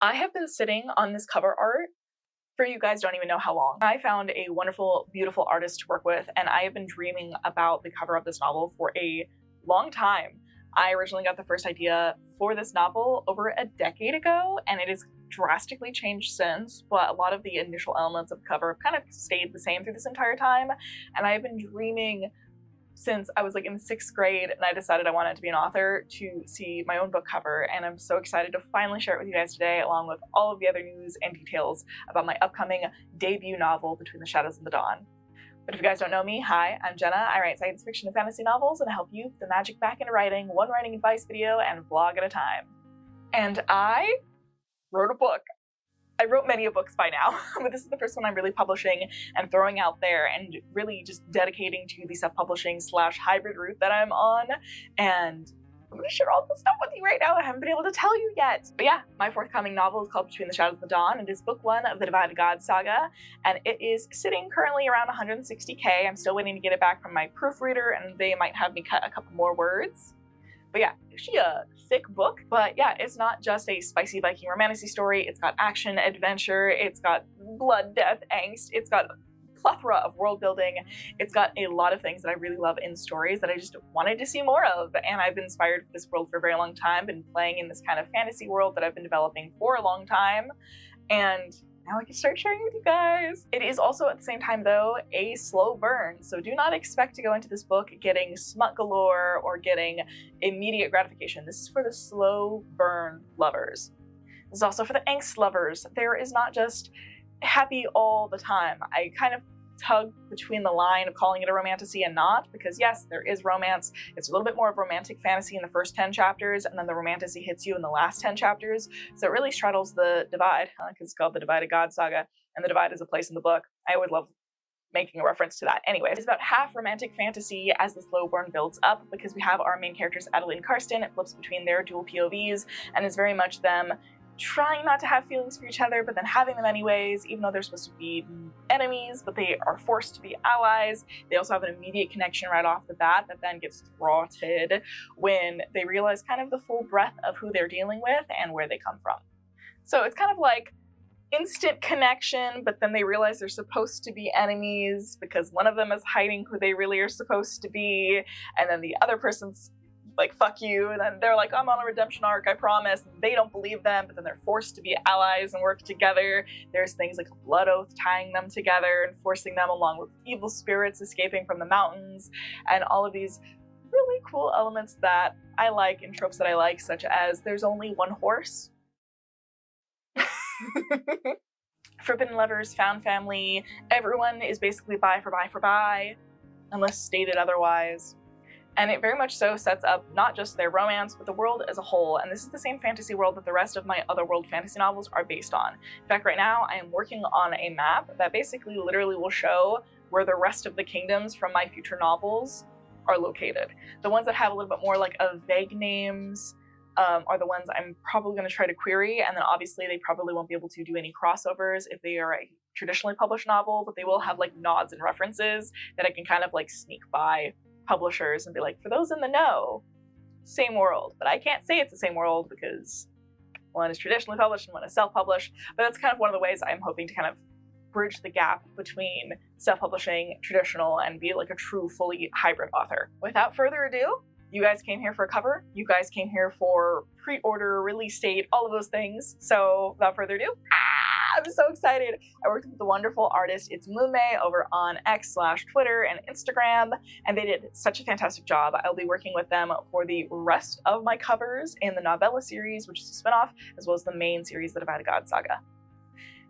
I have been sitting on this cover art for you guys don't even know how long. I found a wonderful, beautiful artist to work with, and I have been dreaming about the cover of this novel for a long time. I originally got the first idea for this novel over a decade ago, and it has drastically changed since, but a lot of the initial elements of the cover have kind of stayed the same through this entire time, and I have been dreaming since I was like in 6th grade and I decided I wanted to be an author to see my own book cover, and I'm so excited to finally share it with you guys today, along with all of the other news and details about my upcoming debut novel, Between the Shadows and the Dawn. But if you guys don't know me, hi, I'm Jenna. I write science fiction and fantasy novels and help you put the magic back into writing, one writing advice video and vlog at a time. And I wrote a book. I wrote many books by now, but this is the first one I'm really publishing and throwing out there and really just dedicating to the self-publishing / hybrid route that I'm on. And I'm going to share all this stuff with you right now. I haven't been able to tell you yet. But yeah, my forthcoming novel is called Between the Shadows and the Dawn. It is book 1 of the Divided Gods saga, and it is sitting currently around 160k. I'm still waiting to get it back from my proofreader, and they might have me cut a couple more words. But yeah, actually a thick book. But yeah, it's not just a spicy Viking romantasy story. It's got action, adventure, it's got blood, death, angst, it's got a plethora of world building. It's got a lot of things that I really love in stories that I just wanted to see more of. And I've been inspired for this world for a very long time, been playing in this kind of fantasy world that I've been developing for a long time. And now I can start sharing with you guys. It is also at the same time though a slow burn, so do not expect to go into this book getting smut galore or getting immediate gratification. This is for the slow burn lovers. This is also for the angst lovers. There is not just happy all the time. I kind of tug between the line of calling it a romantasy and not, because yes, there is romance. It's a little bit more of romantic fantasy in the first 10 chapters, and then the romantasy hits you in the last 10 chapters. So it really straddles the divide, because it's called the Divided Gods saga, and the divide is a place in the book. I always love making a reference to that. Anyway, it's about half romantic fantasy as the slow burn builds up, because we have our main characters Adelaide and Karsten. It flips between their dual POVs, and is very much them trying not to have feelings for each other, but then having them anyways, even though they're supposed to be enemies, but they are forced to be allies. They also have an immediate connection right off the bat that then gets thwarted when they realize kind of the full breadth of who they're dealing with and where they come from. So it's kind of like instant connection, but then they realize they're supposed to be enemies because one of them is hiding who they really are supposed to be, and then the other person's like, fuck you, and then they're like, I'm on a redemption arc, I promise, and they don't believe them, but then they're forced to be allies and work together. There's things like a blood oath tying them together and forcing them, along with evil spirits escaping from the mountains, and all of these really cool elements that I like and tropes that I like, such as there's only one horse. Forbidden lovers, found family, everyone is basically bi for bi, unless stated otherwise. And it very much so sets up not just their romance, but the world as a whole. And this is the same fantasy world that the rest of my otherworld fantasy novels are based on. In fact, right now I am working on a map that basically literally will show where the rest of the kingdoms from my future novels are located. The ones that have a little bit more like a vague names are the ones I'm probably going to try to query. And then obviously they probably won't be able to do any crossovers if they are a traditionally published novel, but they will have like nods and references that I can kind of like sneak by publishers and be like, for those in the know, same world. But I can't say it's the same world because one is traditionally published and one is self-published. But that's kind of one of the ways I'm hoping to kind of bridge the gap between self-publishing, traditional, and be like a true, fully hybrid author. Without further ado, you guys came here for a cover. You guys came here for pre-order, release date, all of those things. So without further ado, I'm so excited. I worked with the wonderful artist It's Moonmay over on X/Twitter and Instagram, and they did such a fantastic job. I'll be working with them for the rest of my covers in the novella series, which is a spinoff, as well as the main series, the Divided Gods saga.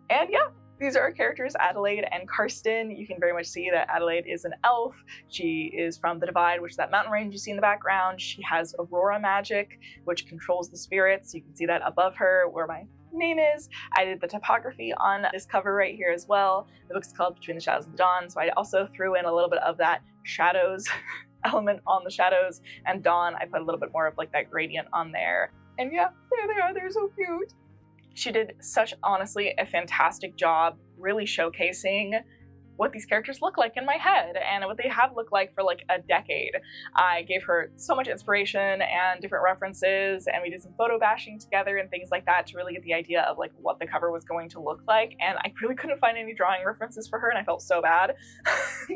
And yeah, these are our characters, Adelaide and Karsten. You can very much see that Adelaide is an elf. She is from the Divide, which is that mountain range you see in the background. She has aurora magic, which controls the spirits. You can see that above her where my name is. I did the typography on this cover right here as well. The book's called Between the Shadows and the Dawn, so I also threw in a little bit of that shadows element on the shadows, and dawn, I put a little bit more of like that gradient on there. And yeah, there they are, they're so cute. She did such, honestly, a fantastic job really showcasing what these characters look like in my head and what they have looked like for like a decade. I gave her so much inspiration and different references, and we did some photo bashing together and things like that to really get the idea of like what the cover was going to look like. And I really couldn't find any drawing references for her, and I felt so bad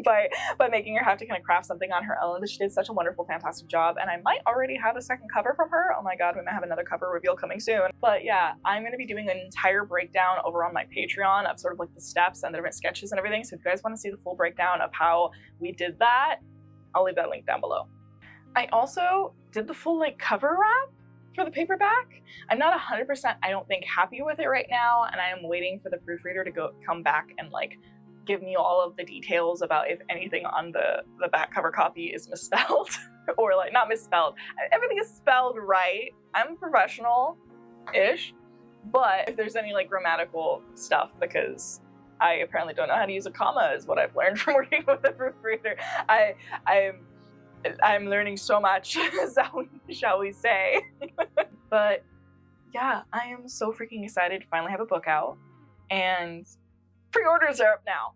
by making her have to kind of craft something on her own. But she did such a wonderful, fantastic job, and I might already have a second cover from her. Oh my god, we might have another cover reveal coming soon. But yeah, I'm going to be doing an entire breakdown over on my Patreon of sort of like the steps and the different sketches and everything. So if you guys want to see the full breakdown of how we did that, I'll leave that link down below. I also did the full like cover wrap for the paperback. I'm not 100%, I don't think, happy with it right now, and I am waiting for the proofreader to come back and like give me all of the details about if anything on the back cover copy is misspelled or like not misspelled. Everything is spelled right. I'm professional-ish, but if there's any like grammatical stuff, because I apparently don't know how to use a comma is what I've learned from working with the proofreader. I'm learning so much, shall we say. But yeah, I am so freaking excited to finally have a book out, and pre-orders are up now.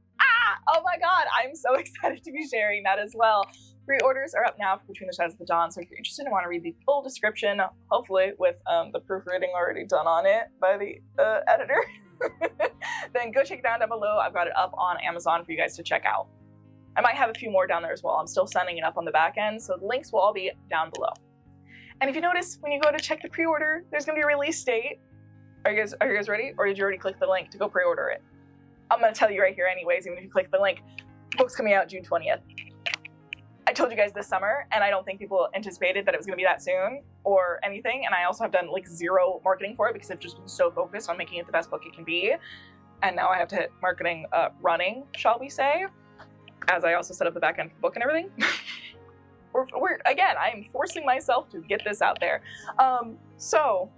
Oh my god, I'm so excited to be sharing that as well. Pre-orders are up now for Between the Shadows of the Dawn, so if you're interested and want to read the full description, hopefully with the proofreading already done on it by the editor, then go check it down below. I've got it up on Amazon for you guys to check out. I might have a few more down there as well. I'm still sending it up on the back end, so the links will all be down below. And if you notice, when you go to check the pre-order, there's going to be a release date. Are you guys ready? Or did you already click the link to go pre-order it? I'm going to tell you right here anyways, even if you click the link. The book's coming out June 20th. I told you guys this summer, and I don't think people anticipated that it was going to be that soon or anything. And I also have done like zero marketing for it because I've just been so focused on making it the best book it can be. And now I have to hit marketing running, shall we say, as I also set up the back end for the book and everything. Again, I am forcing myself to get this out there. So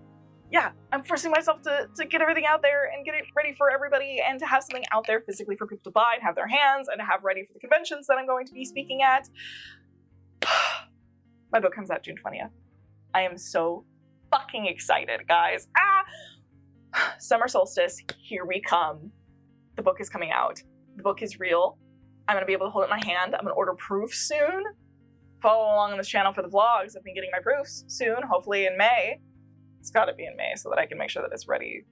yeah, I'm forcing myself to get everything out there and get it ready for everybody, and to have something out there physically for people to buy and have their hands, and to have ready for the conventions that I'm going to be speaking at. My book comes out June 20th. I am so fucking excited, guys. Summer solstice, here we come. The book is coming out. The book is real. I'm going to be able to hold it in my hand. I'm going to order proofs soon. Follow along on this channel for the vlogs. I've been getting my proofs soon, hopefully in May. It's got to be in May so that I can make sure that it's ready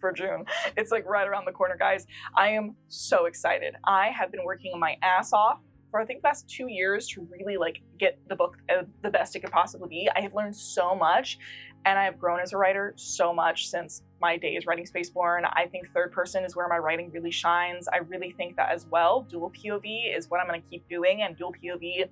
for June. It's like right around the corner, guys. I am so excited. I have been working my ass off for I think the past 2 years to really like get the book the best it could possibly be. I have learned so much, and I have grown as a writer so much since my days writing Spaceborne. I think third person is where my writing really shines. I really think that as well. Dual POV is what I'm going to keep doing, and dual POV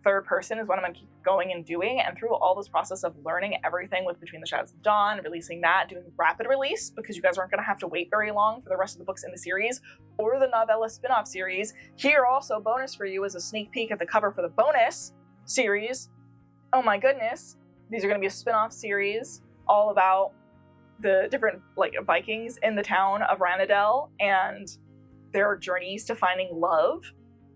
third person is what I'm going to keep going and doing. And through all this process of learning everything with Between the Shadows of Dawn, releasing that, doing rapid release, because you guys aren't going to have to wait very long for the rest of the books in the series or the novella spin-off series. Here also, bonus for you is a sneak peek at the cover for the bonus series. Oh my goodness. These are going to be a spin-off series all about the different like Vikings in the town of Ranadel and their journeys to finding love.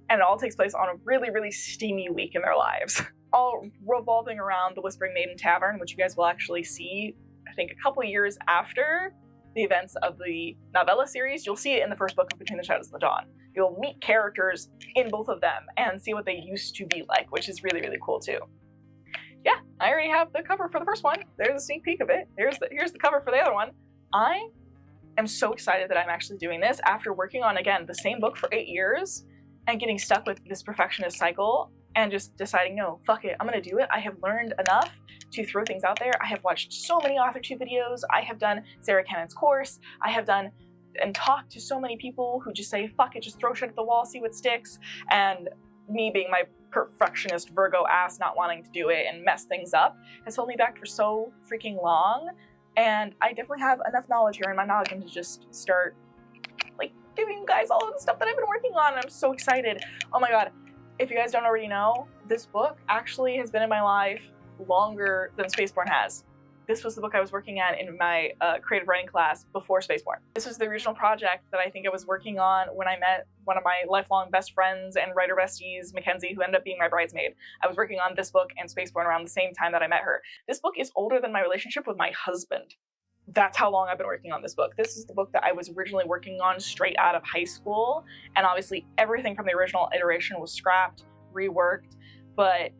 And it all takes place on a really, really steamy week in their lives. All revolving around the Whispering Maiden Tavern, which you guys will actually see, I think, a couple years after the events of the novella series. You'll see it in the first book of Between the Shadows of the Dawn. You'll meet characters in both of them and see what they used to be like, which is really, really cool too. Yeah, I already have the cover for the first one. There's a sneak peek of it. Here's the cover for the other one. I am so excited that I'm actually doing this after working on, again, the same book for 8 years. And getting stuck with this perfectionist cycle and just deciding, no, fuck it, I'm gonna do it. I have learned enough to throw things out there. I have watched so many AuthorTube videos. I have done Sarah Cannon's course. I have done and talked to so many people who just say, fuck it, just throw shit at the wall, see what sticks. And me being my perfectionist Virgo ass not wanting to do it and mess things up has held me back for so freaking long. And I definitely have enough knowledge here in my noggin to just start like giving you guys all of the stuff that I've been working on. I'm so excited. Oh my god. If you guys don't already know, this book actually has been in my life longer than Spaceborne has. This was the book I was working at in my creative writing class before Spaceborne. This was the original project that I think I was working on when I met one of my lifelong best friends and writer besties, Mackenzie, who ended up being my bridesmaid. I was working on this book and Spaceborne around the same time that I met her. This book is older than my relationship with my husband. that's how long I've been working on this book. This is the book that I was originally working on straight out of high school, and obviously everything from the original iteration was scrapped, reworked, but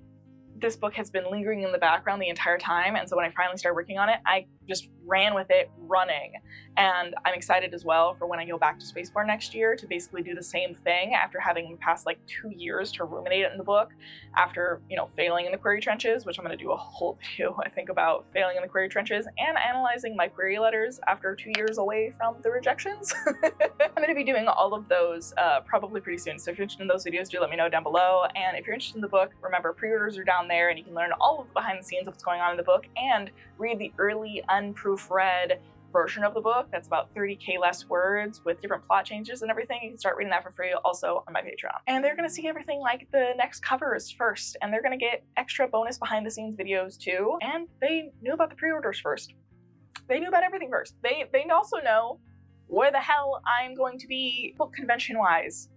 this book has been lingering in the background the entire time, and so when I finally started working on it, I just ran with it running. And I'm excited as well for when I go back to Spaceborne next year to basically do the same thing after having passed like 2 years to ruminate it in the book after, you know, failing in the query trenches, which I'm going to do a whole video, I think, about failing in the query trenches and analyzing my query letters after 2 years away from the rejections. I'm going to be doing all of those probably pretty soon, so if you're interested in those videos, do let me know down below. And if you're interested in the book, remember, pre-orders are down there and you can learn all of the behind the scenes of what's going on in the book and read the early unproofread version of the book that's about 30k less words with different plot changes and everything. You can start reading that for free also on my Patreon. And they're going to see everything like the next covers first, and they're going to get extra bonus behind the scenes videos too. And they knew about the pre-orders first. They knew about everything first. They also know where the hell I'm going to be book convention wise,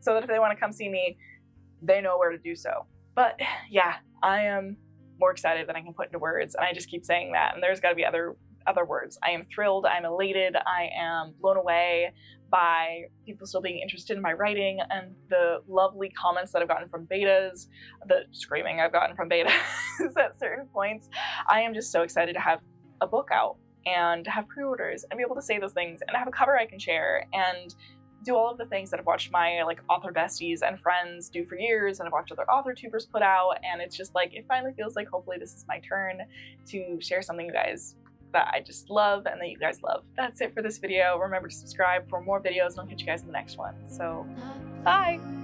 so that if they want to come see me, they know where to do so. But yeah, I am more excited than I can put into words, and I just keep saying that, and there's got to be other words. I am thrilled, I'm elated, I am blown away by people still being interested in my writing and the lovely comments that I've gotten from betas, the screaming I've gotten from betas at certain points. I am just so excited to have a book out and to have pre-orders and be able to say those things and have a cover I can share and do all of the things that I've watched my like author besties and friends do for years, and I've watched other author tubers put out, and it's just like, it finally feels like hopefully this is my turn to share something you guys that I just love and that you guys love. That's it for this video. Remember to subscribe for more videos, and I'll catch you guys in the next one. So, bye!